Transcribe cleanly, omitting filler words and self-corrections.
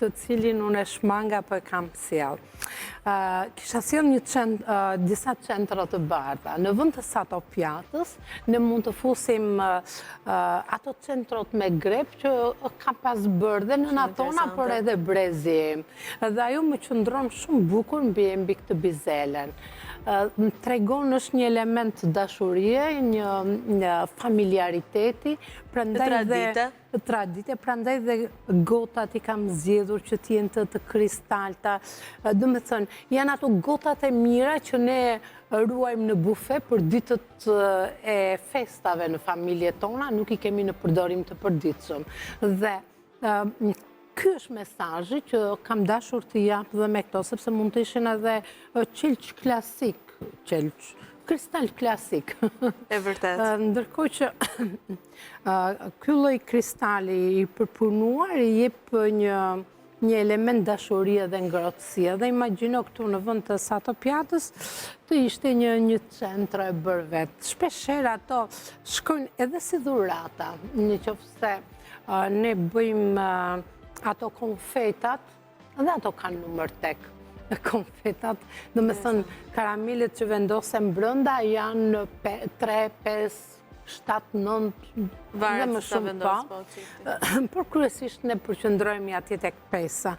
të cilin unë e shmanga për kam sjell. Kisha sjell disa qendra të bardha. Në vend të Sato Pjatës, ne mund të fusim ato qendrot me grep që ka pas bërë dhe në natona, por edhe brezi. Dhe ajo më qëndron shumë bukur mbi këtë bizelen. Më tregon është një element dashurie, një familjariteti, tradite, prandaj dhe gotat i kam zgjedhur që t'jenë të kristalta. Do me thënë, janë ato gotat e mira që ne ruajmë në bufe për ditët e festave në familje tona, nuk i kemi në përdorim të përditshëm. Dhe ky është mesazhi që kam dashur të jap dhe me këto, sepse mund të ishin edhe qelç klasik, kristal klasik. E vërtet. Ndërkohë që ky lloj kristali i përpunuar i jep një element dashurie dhe ngrohtësie. Dhe imagjino këtu në vend të Sato Pjatës të ishte një qendër e bërë vetë. Shpeshherë ato shkojnë edhe si dhurata, nëse ne bëjmë ato konfetat, dhe ato kanë numër tek. Konfetat, do me thënë, karamelet që vendosen brënda janë 3, 5, 7, 9 dhe më shumë pa. Por kryesisht ne përqendrohemi atje tek pesa.